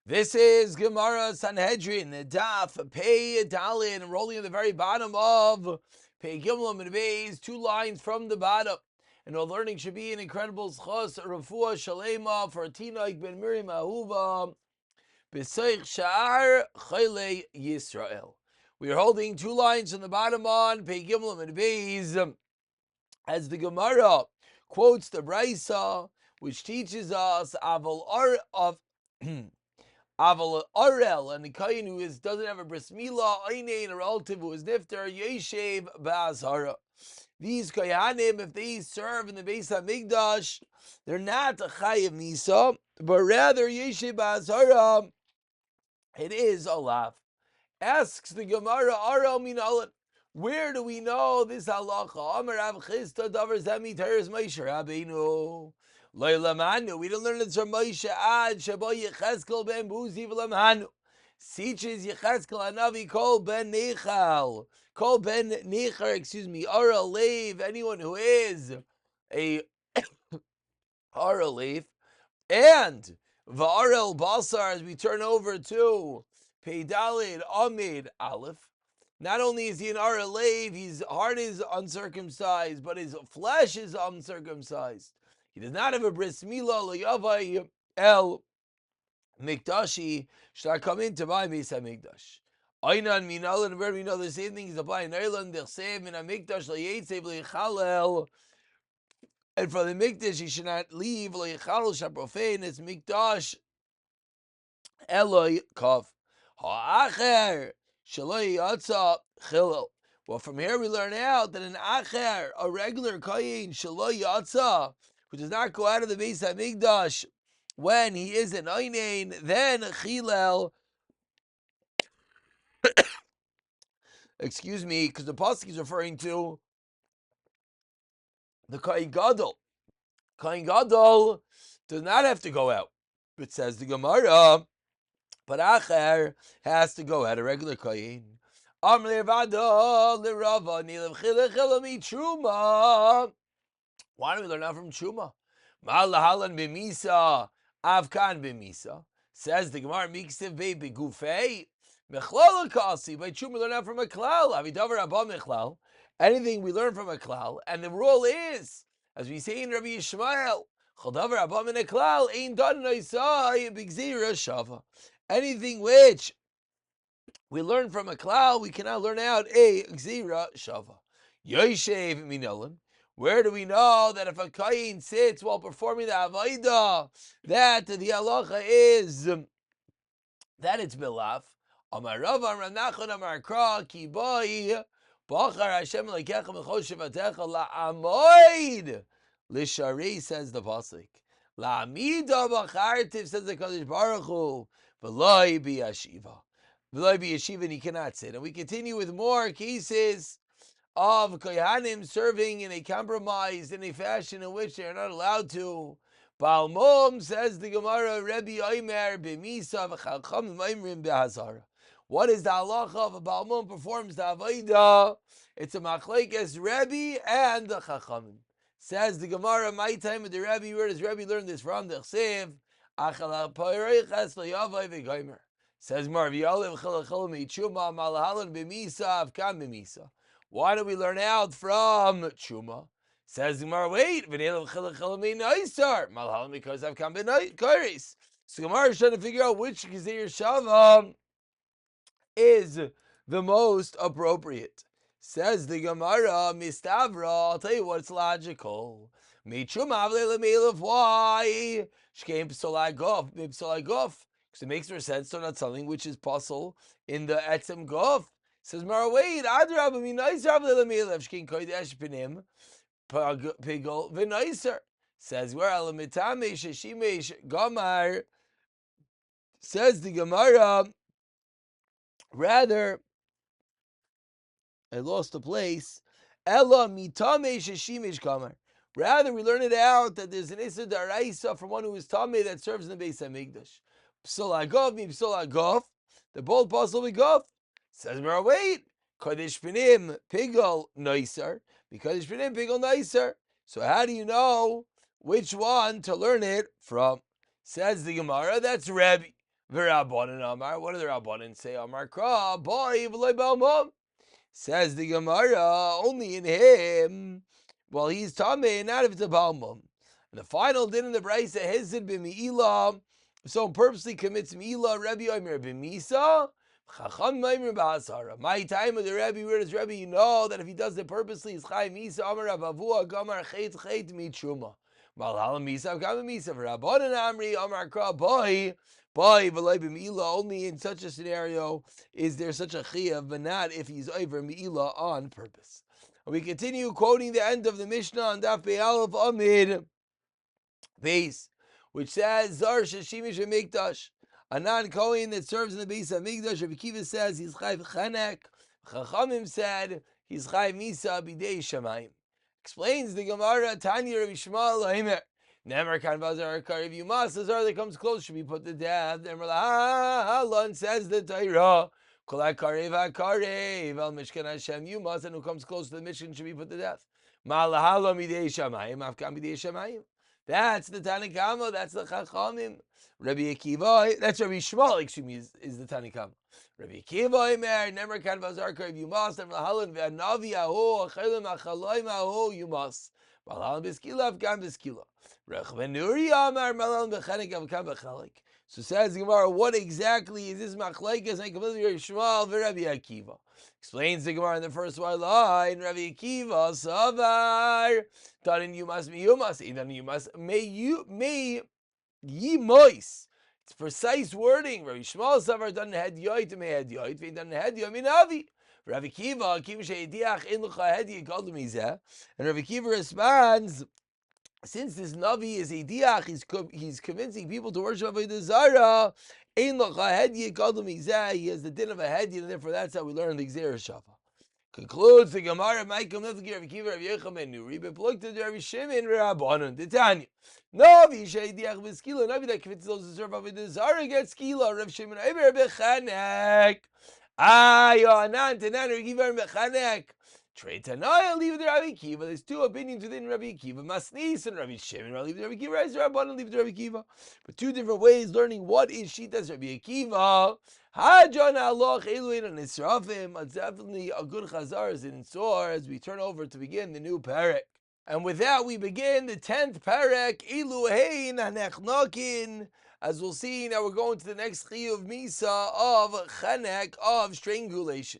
This is Gemara Sanhedrin, Daf Pei Dalin, rolling at the very bottom of Pei Gimel and Beis, 2 lines from the bottom. And our learning should be an incredible zchus, Rafua Shalema for Tinok ben Miriam Ahuva, B'seich Sha'ar Chayle Yisrael. We are holding 2 lines from the bottom on Pei Gimel and Beis, as the Gemara quotes the Brisa, which teaches us Aval Ar of Aval Arel, and the Kayin who doesn't have a bris milah, Einein, a relative who is nifter, Yeshev Ba'azara. These Kayanim, if they serve in the Beis HaMikdash, they're not a Chayiv Misa, but rather Yeshev Ba'azara, it is a lav. Asks the Gemara, Arel Minalan, where do we know this halacha? Amar Rav Chisda Davar Zemi Teres Moshe Rabbeinu. We don't learn it from Moshe ad Shabo Yecheskel ben Buzi v'lamhanu. Teaches Yecheskel Hanavi Kol ben Nechal. Kol ben Nechar, Ara Lev, anyone who is a Ara Lev, and Va'arel Basar, as we turn over to Peidalid Amid Aleph. Not only is he an Ara Lev, his heart is uncircumcised, but his flesh is uncircumcised. He does not have a bris milah l'yavai el mikdashi. Should I come in to buy Beis HaMikdash? Einan minalan, where we know the same thing is applying. Eilan dersev min hamikdash l'yetzev l'yichalel. And for the mikdash, he should not leave l'yichalel shaprofane. It's mikdash eloi kaf ha'acher shaloi yatsa chilel. Well, from here we learn out that an acher, a regular koyin shaloi yatsa, who does not go out of the Beis HaMikdash when he is an Einein, then Chilel, because the pasuk is referring to the Kohen Gadol. Kohen Gadol does not have to go out. But says the Gemara, but Acher has to go out, a regular Kohen. Why do we learn that from Truma? Malahalan b'misa, avkan b'misa. Says the Gemara, Miksiv be begufei, mechlal kasi. By Truma, we learn that from a klal. Avidavar abba mechlal. Anything we learn from a klal, and the rule is, as we say in Rabbi Yishmael, chadavar abba min a klal ein dan noisai b'gzira shava. Anything which we learn from a klal, we cannot learn out a gzira shava. Yoshev minalan. Where do we know that if a kohen sits while performing the avodah, that the halacha is that it's bilaf? Amar Rav, Amar Nachman, Amar Kra, Ki boi bachar Hashem lekecha mechoshev atecha la'amoid l'sharei, says the pasuk. La'amida bachartiv, says the Kadosh Baruch Hu, v'loi b'yashiva. V'loi b'yashiva, and he cannot sit. And we continue with more cases of Kohanim serving in a compromise, in a fashion in which they are not allowed to. Balmum, says the Gemara, Rebbe Omer b'misa v'chacham v'imrim b'hazara. What is the halacha of a Balmum performs the avodah? It's a machlekes Rebbe and the Chachamim. Says the Gemara, my time with the Rebbe, where does Rebbe learn this from? The Chsev, Achal ha'poreiches l'yavai v'gomer. Says Gemara, v'yalev chilachil mi'tshuma malahalan b'misa avkan b'misa. Why do we learn out from Truma? Says Gemara, wait, because I've come Kairis. So Gemara is trying to figure out which Gezir Shava is the most appropriate. Says the Gemara, Mistavra, I'll tell you what's logical. Why? Because it makes more sense to not something which is puzzle in the Etzem Gof. Says Mara, wait, Adrab, mi nicer v'lemilev shkin kodesh pinim pigol v'nicer. Says where alamitame sheshimesh gamar. Says the Gemara, rather, I lost the place. Ella mitame sheshimesh gamar. Rather, we learn it out that there's an Issa Daraisa from one who is Tameh that serves in the Beis HaMikdash. P'sol ha'gov mi p'sol ha'gov. The bold puzzle we gov. Says Mara, wait, Kodesh Pinim Pigol Noiser, because Pinim Pigol Noiser. So how do you know which one to learn it from? Says the Gemara, that's Rebbe. V'Rabbanan Amar. What do the Rabbanan say? Amar Kra Boy V'Loi Balmum. Says the Gemara, only in him. Well, he's tamei, not if it's a balmum. And the final din in the brayse hezid b'mi'ila. If someone purposely commits mi'ila, Rebbe Omer b'misa. Chacham Omer b'hasara. My time with the Rebbe, where does Rebbe, you know that if he does it purposely, is chay misa Amar Avavua Gamar chet mitzuma. Malhal misa Gamar misa v'Rabbanan Amri Amar Kra Boy. V'loi b'mi'ila. Only in such a scenario is there such a chiyuv, but not if he's over mi'ila on purpose. We continue quoting the end of the Mishnah on Daf Aleph Amid base, which says Zar Sheshimish Mikdash, a non-Kohen that serves in the base of Mikdash. Rabbi Kiva says he's chayv chanek. Chachamim said he's chayv misa bidei shamayim. Explains the Gemara Tanya Rabbi Shmuel Lahimer. Never kan vazar karev, you must, the zar that comes close should be put to death. And Halon says the Torah, kolak karev hakarev al mishkan Hashem, you must, and who comes close to the Mishkan should be put to death. Malahala midei shamayim, afkam midei shamayim. That's the Tanakama, that's the Chachamim. Rabbi Akiva, that's Rabbi Shmuel, excuse me, is the Tanakama. Rabbi Akiva, Imer, never kan vazar karev, you must, and Halon ve'anavi aho, achelim achaloim aho, you must. Malal b'skila, afkam b'skila. So says Gemara, what exactly is this machlekes and completely Rabbi Shmuel v'Rabbi Akiva? Explains the Gemara in the first line, Rabbi Akiva savar, tanin you must, idan you must, may ye mois. It's precise wording. Rabbi Shmuel savar tanin had yoit, may had yoit, v'tanin had yoit minavi. Rabbi Akiva sheidiach in l'cha hedi yikol mizeh, and Rabbi Akiva responds, since this Navi is a diach, he's convincing people to worship Avodah Zarah. Ein lacha hediyah gadol mizeh. He has the din of a hediyah, and therefore that's how we learn the Gzeira Shafa. Concludes the Gemara. Maikom Nefki Rav Kiva Rav Yecham and Nuri. But plucked to Rav Shimon Rabbanon. The Tanya. Navi sheidiach b'skila. Navi that convinces those to serve Avodah Zarah gets skila. Rav Shimon Eiber bechanek. Yohanan Tanan Rav Kiva bechanek. Trey Tanaya, leave the Rabbi Kiva. There's two opinions within Rabbi Kiva. Masnis and Rabbi Shimon. Leave the Rabbi Kiva. Rise Rabban, leave the Rabbi Kiva. But two different ways learning what is Shitas Rabbi Kiva. Hajan Allah Eluin and Nisrafim. It's definitely a good chazar as in Sor as we turn over to begin the new parak. And with that we begin the 10th parak. Eluhein Hanechnokin. As we'll see now, we're going to the next chiyuv misa of chanek, of strangulation.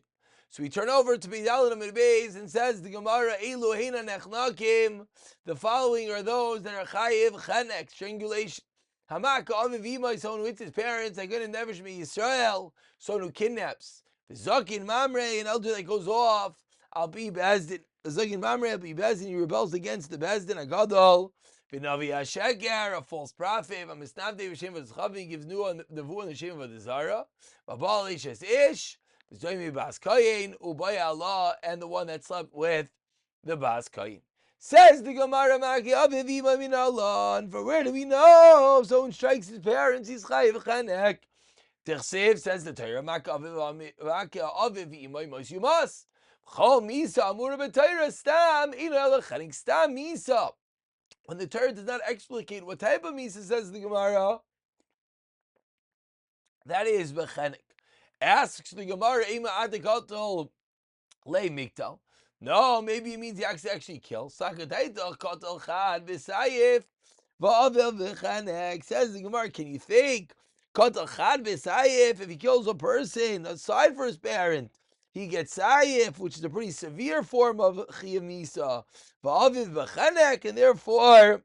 So we turn over to Bidal and Beis and says the Gemara Eluheina Nechnakim. The following are those that are chayiv chanek, strangulation. Hamak Avivima, someone who hits his parents. Agun and Nevish me Yisrael, someone who kidnaps. Zakin Mamre, an elder that goes off. I'll be bezdin. Zakin Mamre, I'll be bezdin. He rebels against the bezdin. Agadol. V'navi Hasheker, a false prophet. A misnavde v'shem v'zchav. He gives new the vu and the shem of the zara. V'bal ish es ish. And the one that slept with the Bas Kayin. Says the Gemara, and for where do we know if someone strikes his parents, he's chayiv chanek? Tichsev, says the Torah, you must. When the Torah does not explicate what type of misa, says the Gemara, that is b'chanek. Asks the Gemara, Ema adikatel lei miktal. No, maybe it means he actually kills. Sakadaita katel chad v'sayif v'avel v'chanek. Says the Gemara, can you think katel chad v'sayif, if he kills a person aside for his parent, he gets sayif, which is a pretty severe form of chiyuv misa. V'avel v'chanek, and therefore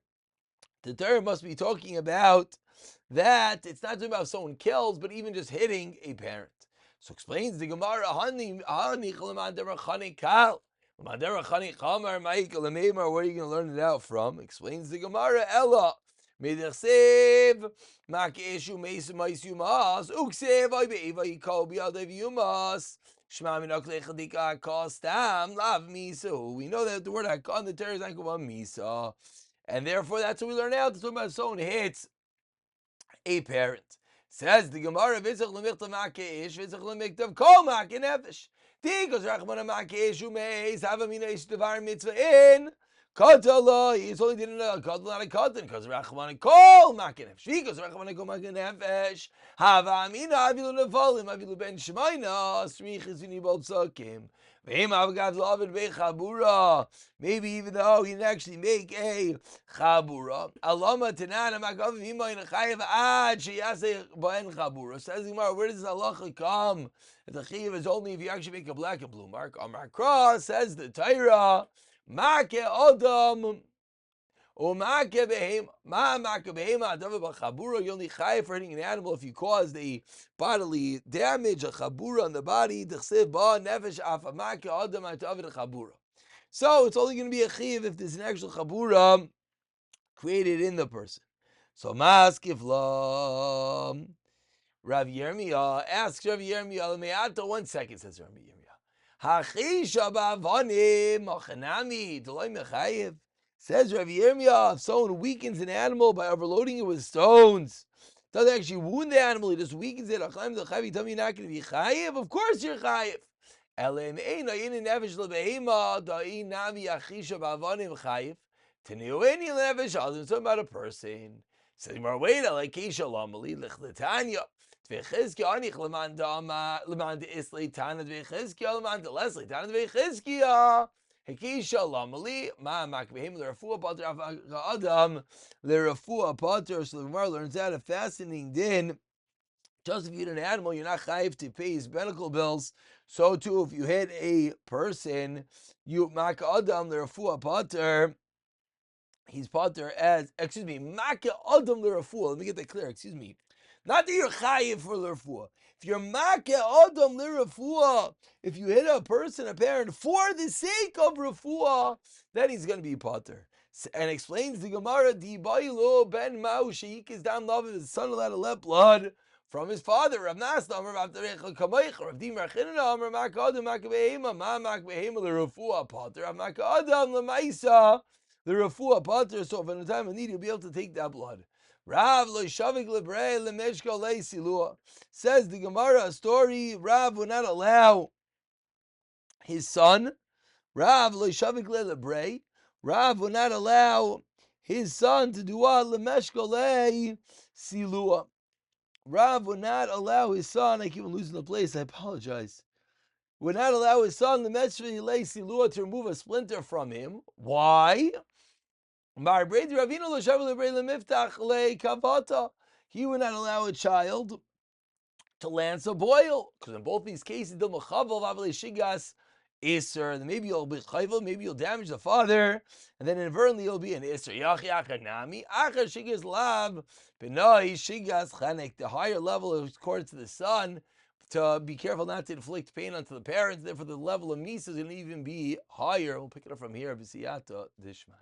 the Torah must be talking about that it's not talking about someone kills, but even just hitting a parent. So explains the Gemara, where are you going to learn it out from? Explains the Gemara, Ella. Midachsev, Makeshu Mesa Maisumas, Uksev, Iba Yiko, Biadev Yumas, Shma Minoklechdika Kostam, Lav Misa. We know that the word Hakon, the Torah is not called Misa. And therefore that's what we learn out. It's talking about someone hits a parent. Says the Gemara, Vizach Lemiktav Makeish, Vizach Lemiktav Kol Makenefesh. Tigos Rachman Makeish Umeis, Havamina Ish Devar Mitzvah in Katala, he's only did a Katala, not a Katan, because Rachman Kol Makin Nefesh, because Rachman Kol Makin Nefesh, Hava Amina, Avilu Nevalim, Avilu Ben Shemaina, Srichis Unibol Tzakim. Maybe even though he didn't actually make a chabura, alama tenana magav v'imay nechayev ad sheyaseh b'en chabura. Says the Gemara, where does this halacha come? The chayev is only if you actually make a black and blue mark. Amar Kra, says the Torah, make adam. You only chayiv for hitting an animal if you caused a bodily damage, a chabura on the body. So it's only going to be a chayiv if there's an actual chabura created in the person. So maskiflam. Rav Yirmiyah asks Rav Yirmiyah, me'ata, 1 second, says Rav Yirmiyah. Hachisha ba'avonim machanami d'loy mechayiv. Says Rav Yirmiyah, if someone weakens an animal by overloading it with stones, doesn't actually wound the animal, he just weakens it. Tell me you're not going to be chayiv? Of course you're chayiv. I'm talking about a person. Says, wait, like Keisha Lamali, Lichlitanya. Tvechizkia Anich Lemanda Isli Tana Tvechizkia Lemanda Leslie Tana Tvechizkia. Hekisha Lamali, Ma'amak Behim, Lerafua Pater Adam, Lerafua Pater. So the Gemara learns out a fascinating din. Just if you hit an animal, you're not chayiv to pay his medical bills. So too, if you hit a person, you Mak Adam, Lerafua Pater. He's pater as, Maka Adam Lerafua. Let me get that clear, Not that you're chayiv for Lerafua. If you're Maka Adam Lerafua, if you hit a person, a parent, for the sake of Rafua, then he's going to be pater. And explains the Gemara, Di Bailo Ben Mau Sheik is down love of his son allowed to let blood from his father. Rav Nasna, Rav Tarecha Kamaycha, Rav Dimar Chinana, Rav Maka Adam Maka Behema, Ma Maka Behema Lerafua pater, Rav Maka Adam Lemaisa. The Rafua Pater, so if in a time of need, you'll be able to take that blood. Rav lo shavik lebrei lemeshka leisilua. Says the Gemara, a story, Rav would not allow his son, Rav lo shavik lebrei, Rav would not allow his son to do what? Lemeshka leisilua. Rav would not allow his son, I keep on losing the place, I apologize. Would not allow his son, Lemeshka leisilua, to remove a splinter from him. Why? He would not allow a child to lance a boil, because in both these cases, maybe you'll be chayvel, maybe you'll damage the father, and then inadvertently you'll be an iser. The higher level is according to the son, to be careful not to inflict pain onto the parents. Therefore, the level of misa is going to even be higher. We'll pick it up from here. B'siyata dishmai.